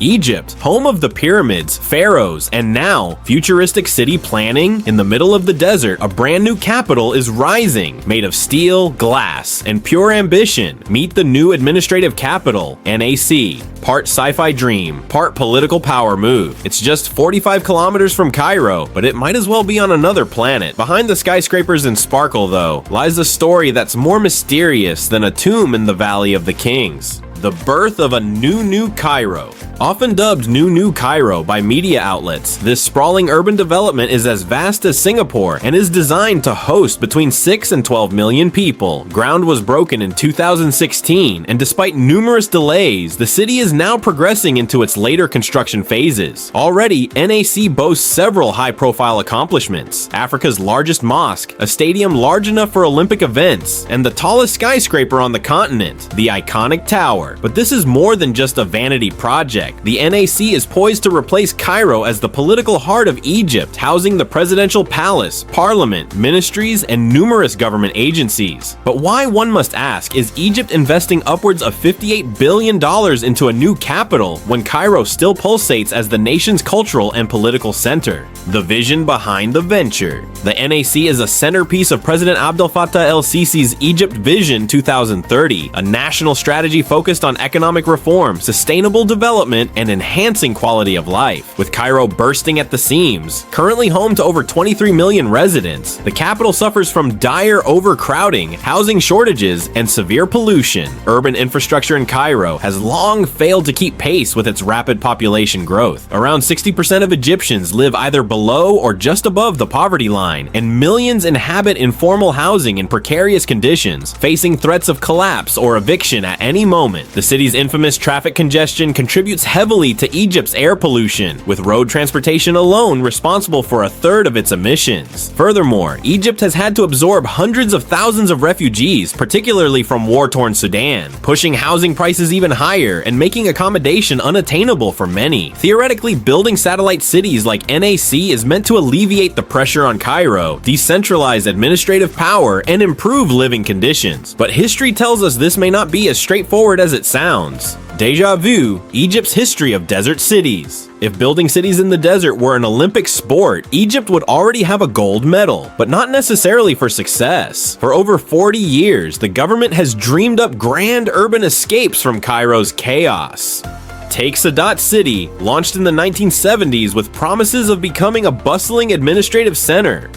Egypt, home of the pyramids, pharaohs, and now futuristic city planning? In the middle of the desert, a brand new capital is rising, made of steel, glass, and pure ambition. Meet the new administrative capital, NAC. Part sci-fi dream, part political power move. It's just 45 kilometers from Cairo, but it might as well be on another planet. Behind the skyscrapers and sparkle, though, lies a story that's more mysterious than a tomb in the Valley of the Kings. The birth of a new Cairo. Often dubbed New Cairo by media outlets, this sprawling urban development is as vast as Singapore and is designed to host between 6 and 12 million people. Ground was broken in 2016, and despite numerous delays, the city is now progressing into its later construction phases. Already, NAC boasts several high-profile accomplishments: Africa's largest mosque, a stadium large enough for Olympic events, and the tallest skyscraper on the continent, the iconic tower. But this is more than just a vanity project. The NAC is poised to replace Cairo as the political heart of Egypt, housing the presidential palace, parliament, ministries, and numerous government agencies. But why, one must ask, is Egypt investing upwards of $58 billion into a new capital when Cairo still pulsates as the nation's cultural and political center? The vision behind the venture. The NAC is a centerpiece of President Abdel Fattah el-Sisi's Egypt Vision 2030, a national strategy focused on economic reform, sustainable development, and enhancing quality of life. With Cairo bursting at the seams, currently home to over 23 million residents, the capital suffers from dire overcrowding, housing shortages, and severe pollution. Urban infrastructure in Cairo has long failed to keep pace with its rapid population growth. Around 60% of Egyptians live either below or just above the poverty line, and millions inhabit informal housing in precarious conditions, facing threats of collapse or eviction at any moment. The city's infamous traffic congestion contributes heavily to Egypt's air pollution, with road transportation alone responsible for a third of its emissions. Furthermore, Egypt has had to absorb hundreds of thousands of refugees, particularly from war-torn Sudan, pushing housing prices even higher and making accommodation unattainable for many. Theoretically, building satellite cities like NAC is meant to alleviate the pressure on Cairo, decentralize administrative power, and improve living conditions. But history tells us this may not be as straightforward as it sounds. Deja vu, Egypt's history of desert cities. If building cities in the desert were an Olympic sport, Egypt would already have a gold medal, but not necessarily for success. For over 40 years, the government has dreamed up grand urban escapes from Cairo's chaos. 𝐃𝐨𝐧'𝐭, launched in the 1970s with promises of becoming a bustling administrative center.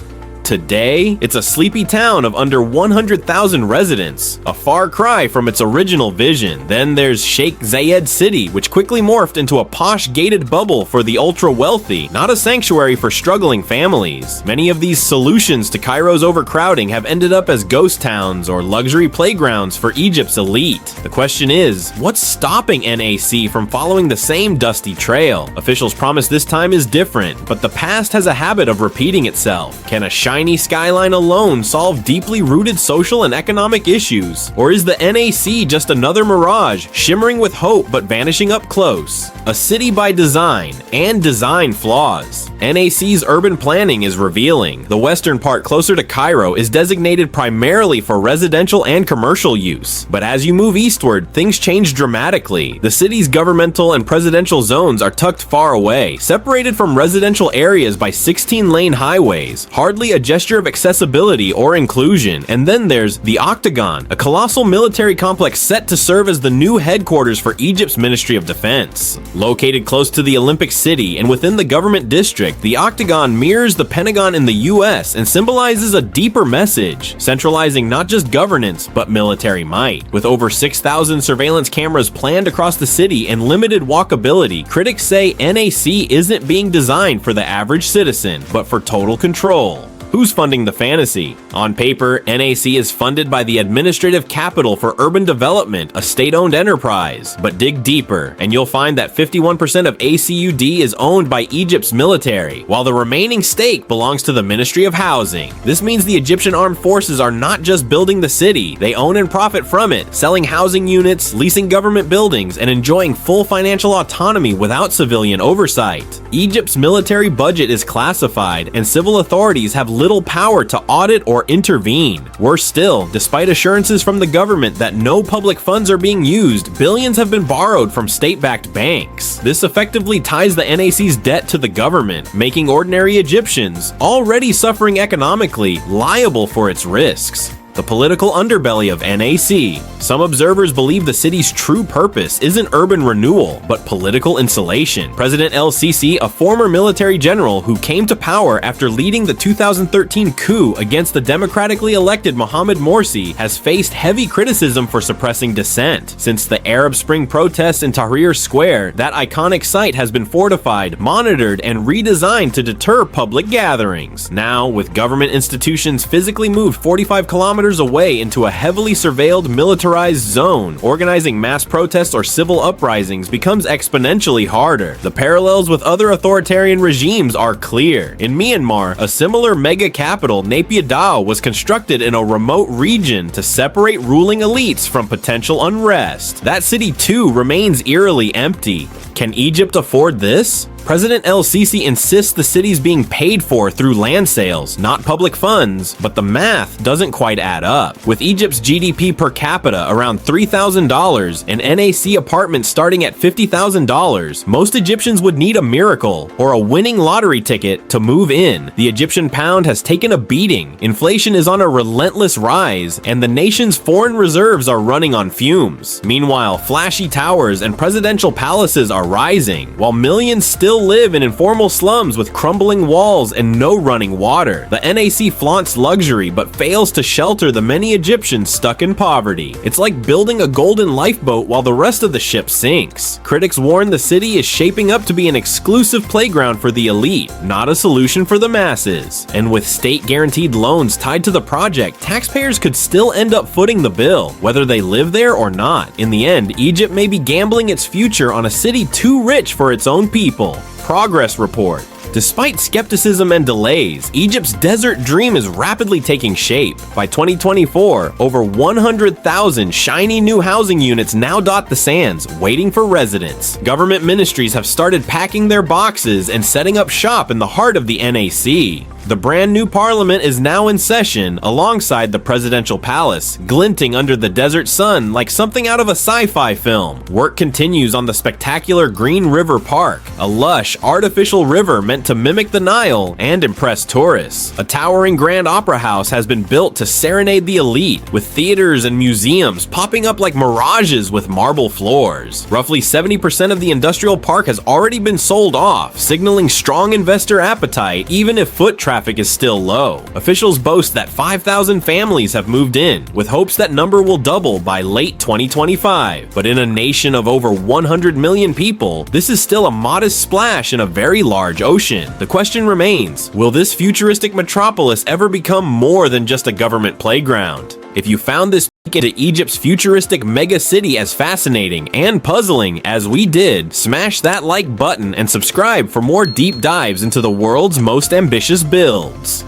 Today, it's a sleepy town of under 100,000 residents, a far cry from its original vision. Then there's Sheikh Zayed City, which quickly morphed into a posh gated bubble for the ultra-wealthy, not a sanctuary for struggling families. Many of these solutions to Cairo's overcrowding have ended up as ghost towns or luxury playgrounds for Egypt's elite. The question is, what's stopping NAC from following the same dusty trail? Officials promise this time is different, but the past has a habit of repeating itself. Can a shiny skyline alone solve deeply rooted social and economic issues? Or is the NAC just another mirage, shimmering with hope but vanishing up close? A city by design and design flaws. NAC's urban planning is revealing. The western part closer to Cairo is designated primarily for residential and commercial use. But as you move eastward, things change dramatically. The city's governmental and presidential zones are tucked far away, separated from residential areas by 16-lane highways, hardly a gesture of accessibility or inclusion. And then there's the Octagon, a colossal military complex set to serve as the new headquarters for Egypt's Ministry of Defense. Located close to the Olympic City and within the government district, the Octagon mirrors the Pentagon in the US and symbolizes a deeper message, centralizing not just governance, but military might. With over 6,000 surveillance cameras planned across the city and limited walkability, critics say NAC isn't being designed for the average citizen, but for total control. Who's funding the fantasy? On paper, NAC is funded by the Administrative Capital for Urban Development, a state-owned enterprise. But dig deeper, and you'll find that 51% of ACUD is owned by Egypt's military, while the remaining stake belongs to the Ministry of Housing. This means the Egyptian armed forces are not just building the city, they own and profit from it, selling housing units, leasing government buildings, and enjoying full financial autonomy without civilian oversight. Egypt's military budget is classified, and civil authorities have little power to audit or intervene. Worse still, despite assurances from the government that no public funds are being used, billions have been borrowed from state-backed banks. This effectively ties the NAC's debt to the government, making ordinary Egyptians, already suffering economically, liable for its risks. The political underbelly of NAC. Some observers believe the city's true purpose isn't urban renewal, but political insulation. President 𝐿-𝐶𝐶, a former military general who came to power after leading the 2013 coup against the democratically elected Mohamed Morsi, has faced heavy criticism for suppressing dissent. Since the Arab Spring protests in Tahrir Square, that iconic site has been fortified, monitored, and redesigned to deter public gatherings. Now, with government institutions physically moved 45 kilometers away into a heavily surveilled militarized zone, organizing mass protests or civil uprisings becomes exponentially harder. The parallels with other authoritarian regimes are clear. In Myanmar, a similar mega capital, 𝐵𝑃𝑌, was constructed in a remote region to separate ruling elites from potential unrest. That city too remains eerily empty. Can Egypt afford this? President 𝐿-𝐶𝐶 insists the city's being paid for through land sales, not public funds, but the math doesn't quite add up. With Egypt's GDP per capita around $3,000 and NAC apartments starting at $50,000, most Egyptians would need a miracle or a winning lottery ticket to move in. The Egyptian pound has taken a beating, inflation is on a relentless rise, and the nation's foreign reserves are running on fumes. Meanwhile, flashy towers and presidential palaces are rising, while millions still live in informal slums with crumbling walls and no running water. The NAC flaunts luxury but fails to shelter the many Egyptians stuck in poverty. It's like building a golden lifeboat while the rest of the ship sinks. Critics warn the city is shaping up to be an exclusive playground for the elite, not a solution for the masses. And with state-guaranteed loans tied to the project, taxpayers could still end up footing the bill, whether they live there or not. In the end, Egypt may be gambling its future on a city too rich for its own people. Progress report. Despite skepticism and delays, Egypt's desert dream is rapidly taking shape. By 2024, over 100,000 shiny new housing units now dot the sands, waiting for residents. Government ministries have started packing their boxes and setting up shop in the heart of the NAC. The brand new parliament is now in session alongside the presidential palace, glinting under the desert sun like something out of a sci-fi film. Work continues on the spectacular Green River Park, a lush, artificial river meant to mimic the Nile and impress tourists. A towering grand opera house has been built to serenade the elite, with theaters and museums popping up like mirages with marble floors. Roughly 70% of the industrial park has already been sold off, signaling strong investor appetite even if foot traffic is still low. Officials boast that 5,000 families have moved in, with hopes that number will double by late 2025. But in a nation of over 100 million people, this is still a modest splash in a very large ocean. The question remains, will this futuristic metropolis ever become more than just a government playground? If you found this peek into Egypt's futuristic mega city as fascinating and puzzling as we did, smash that like button and subscribe for more deep dives into the world's most ambitious builds.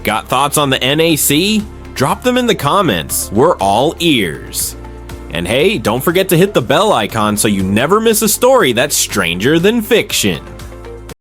Got thoughts on the NAC? Drop them in the comments. We're all ears. And hey, don't forget to hit the bell icon so you never miss a story that's stranger than fiction.